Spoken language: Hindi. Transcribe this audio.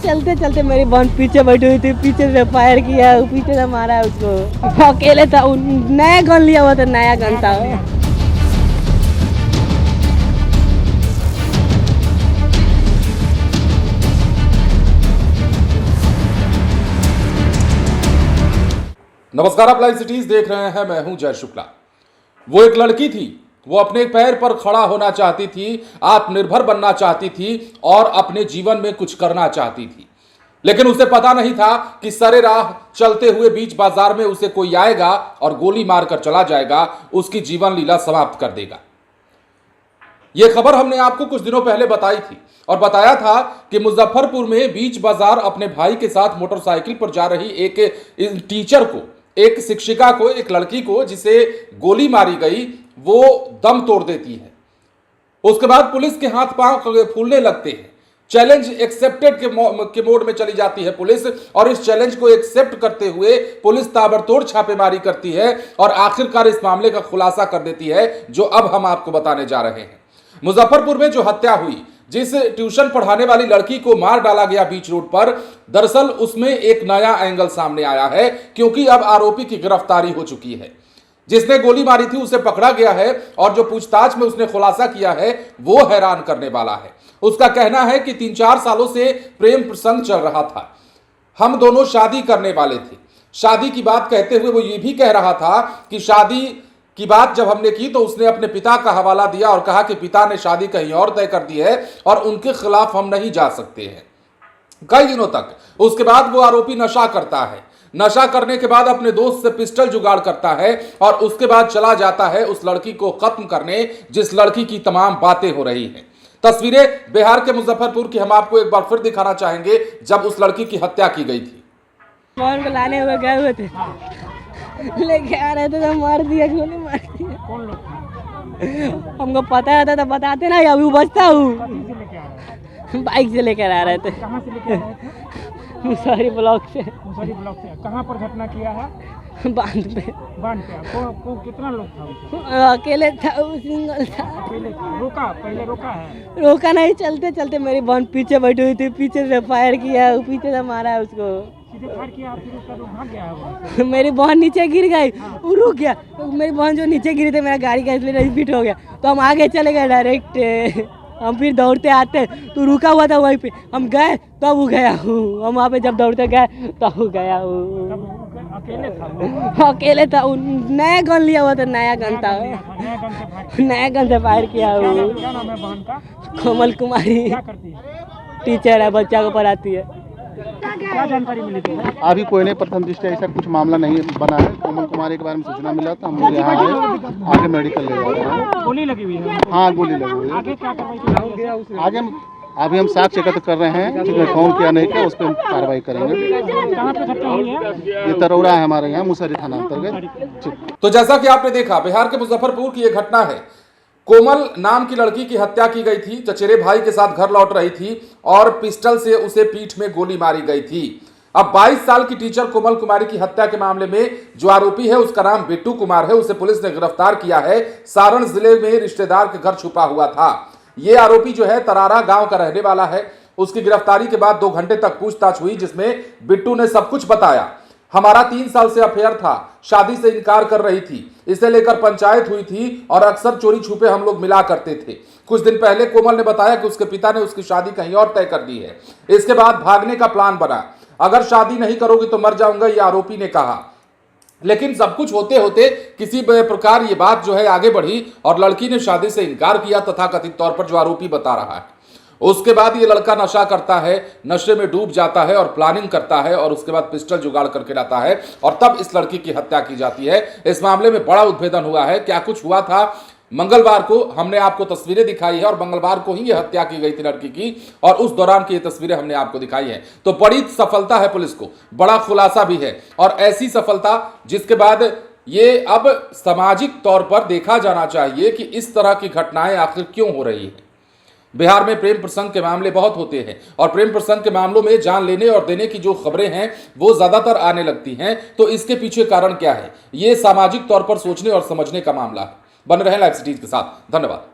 चलते चलते मेरी बहन पीछे बैठी हुई थी, पीछे से फायर किया, पीछे से मारा उसको। अकेले था, नया गन लिया हुआ था, नया गन था। नमस्कार, आप लाइव सिटीज देख रहे हैं। मैं हूं जय शुक्ला। वो एक लड़की थी, वो अपने पैर पर खड़ा होना चाहती थी, आत्मनिर्भर बनना चाहती थी और अपने जीवन में कुछ करना चाहती थी। लेकिन उसे पता नहीं था कि सरे राह चलते हुए बीच बाजार में उसे कोई आएगा और गोली मारकर चला जाएगा, उसकी जीवन लीला समाप्त कर देगा। यह खबर हमने आपको कुछ दिनों पहले बताई थी और बताया था कि मुजफ्फरपुर में बीच बाजार अपने भाई के साथ मोटरसाइकिल पर जा रही एक टीचर को, एक शिक्षिका को, एक लड़की को जिसे गोली मारी गई, वो दम तोड़ देती है। उसके बाद पुलिस के हाथ पांव फूलने लगते हैं। चैलेंज एक्सेप्टेड के मोड में चली जाती है पुलिस, और इस चैलेंज को एक्सेप्ट करते हुए पुलिस ताबड़तोड़ छापेमारी करती है और आखिरकार इस मामले का खुलासा कर देती है, जो अब हम आपको बताने जा रहे हैं। मुजफ्फरपुर में जो हत्या हुई, जिस ट्यूशन पढ़ाने वाली लड़की को मार डाला गया बीच रोड पर, दरअसल उसमें एक नया एंगल सामने आया है, क्योंकि अब आरोपी की गिरफ्तारी हो चुकी है। जिसने गोली मारी थी उसे पकड़ा गया है और जो पूछताछ में उसने खुलासा किया है वो हैरान करने वाला है। उसका कहना है कि 3-4 सालों से प्रेम प्रसंग चल रहा था, हम दोनों शादी करने वाले थे। शादी की बात कहते हुए वो ये भी कह रहा था कि शादी की बात जब हमने की तो उसने अपने पिता का हवाला दिया और कहा कि पिता ने शादी कहीं और तय कर दी है और उनके खिलाफ हम नहीं जा सकते हैं। कई दिनों तक उसके बाद वो आरोपी नशा करता है। नशा करने के बाद अपने दोस्त से पिस्टल जुगाड़ करता है और उसके बाद चला जाता है उस लड़की को खत्म करने, जिस लड़की की तमाम बातें हो रही हैं। तस्वीरें बिहार के मुजफ्फरपुर की हम आपको एक बार फिर दिखाना चाहेंगे, जब उस लड़की की हत्या की गई थी। फोन को लाने हुए गए हुए थे, लेके आ रहे थे तो मार दिया, गोली मार दिया। कौन लोग थे? हमको पता रहता तो बताते ना, अभी बचता हूँ। कहीं से लेके आ रहे थे? बाइक से लेकर आ रहे थे, कहाँ से लेके आ रहे थे? मुसहरी ब्लॉक से। मुसहरी ब्लॉक से। कहाँ पर घटना किया है? बांध पे। बांध पे। को कितना लोग था उसमें? अकेले था, वो सिंगल था। अकेले था। रोका? पहले रोका है? रोका नहीं, चलते चलते मेरी बहन पीछे बैठी हुई थी, पीछे से फायर किया, पीछे से मारा उसको। सीधे फायर किया, फिर उसका लोग भाग गया है वहाँ से। मेरी बहन नीचे गिर गई, वो रुक गया। मेरी बहन जो नीचे गिरी थी, मेरा गाड़ी का इसलिए रिपीट हो गया, तो हम आगे चले गए डायरेक्ट। हम फिर दौड़ते आते, तो रुका हुआ था वहीं पे, हम गए तब वो गया हूँ। हम वहाँ पे जब दौड़ते गए तब वो गया हूँ। तब अकेले था वो? अकेले था, नया गन लिया हुआ था, नया गन था, नया गन से फायर नया गन से फायर किया किया। हूँ। क्या नाम है बहन का? कोमल कुमारी, क्या करती है? टीचर है, बच्चा को पढ़ाती है। क्या जानकारी मिली थी? अभी कोई नहीं, प्रथम दृष्टया ऐसा कुछ मामला नहीं बना है। कोमल कुमारी के बारे में सूचना मिला था, हम लोग यहाँ आए, आगे मेडिकल ले जा रहे हैं। गोली लगी हुई है? हाँ, गोली लगी हुई है। आगे क्या कार्रवाई की? आगे अभी हम साक्ष्य एकत्र कर रहे हैं, ठीक है, कौन क्या नहीं किया उस पर हम कार्रवाई करेंगे। कहाँ पे घटना हुई है? ये तरौड़ा है हमारे यहाँ, मुसहरी थाना अंतर्गत। ठीक। तो जैसा कि आपने देखा, बिहार के मुजफ्फरपुर की यह घटना है। कोमल नाम की लड़की की हत्या की गई थी, चचेरे भाई के साथ घर लौट रही थी और पिस्टल से उसे पीठ में गोली मारी गई थी। अब 22 साल की टीचर कोमल कुमारी की हत्या के मामले में जो आरोपी है उसका नाम बिट्टू कुमार है, उसे पुलिस ने गिरफ्तार किया है। सारण जिले में रिश्तेदार के घर छुपा हुआ था। यह आरोपी जो है तरारा गांव का रहने वाला है। उसकी गिरफ्तारी के बाद 2 घंटे तक पूछताछ हुई, जिसमें बिट्टू ने सब कुछ बताया। हमारा 3 साल से अफेयर था, शादी से इनकार कर रही थी, इसे लेकर पंचायत हुई थी और अक्सर चोरी छुपे हम लोग मिला करते थे। कुछ दिन पहले कोमल ने बताया कि उसके पिता ने उसकी शादी कहीं और तय कर दी है। इसके बाद भागने का प्लान बना, अगर शादी नहीं करोगी तो मर जाऊंगा, ये आरोपी ने कहा। लेकिन सब कुछ होते होते किसी प्रकार ये बात जो है आगे बढ़ी और लड़की ने शादी से इनकार किया, तथाकथित तौर पर जो आरोपी बता रहा है। उसके बाद ये लड़का नशा करता है, नशे में डूब जाता है और प्लानिंग करता है और उसके बाद पिस्टल जुगाड़ करके लाता है और तब इस लड़की की हत्या की जाती है। इस मामले में बड़ा उद्भेदन हुआ है। क्या कुछ हुआ था, मंगलवार को हमने आपको तस्वीरें दिखाई है और मंगलवार को ही यह हत्या की गई थी लड़की की, और उस दौरान की ये तस्वीरें हमने आपको दिखाई हैं। तो बड़ी सफलता है पुलिस को, बड़ा खुलासा भी है, और ऐसी सफलता जिसके बाद ये अब सामाजिक तौर पर देखा जाना चाहिए कि इस तरह की घटनाएं आखिर क्यों हो रही है। बिहार में प्रेम प्रसंग के मामले बहुत होते हैं और प्रेम प्रसंग के मामलों में जान लेने और देने की जो खबरें हैं वो ज्यादातर आने लगती हैं। तो इसके पीछे कारण क्या है, ये सामाजिक तौर पर सोचने और समझने का मामला है। बन रहे लाइव सिटीज के साथ। धन्यवाद।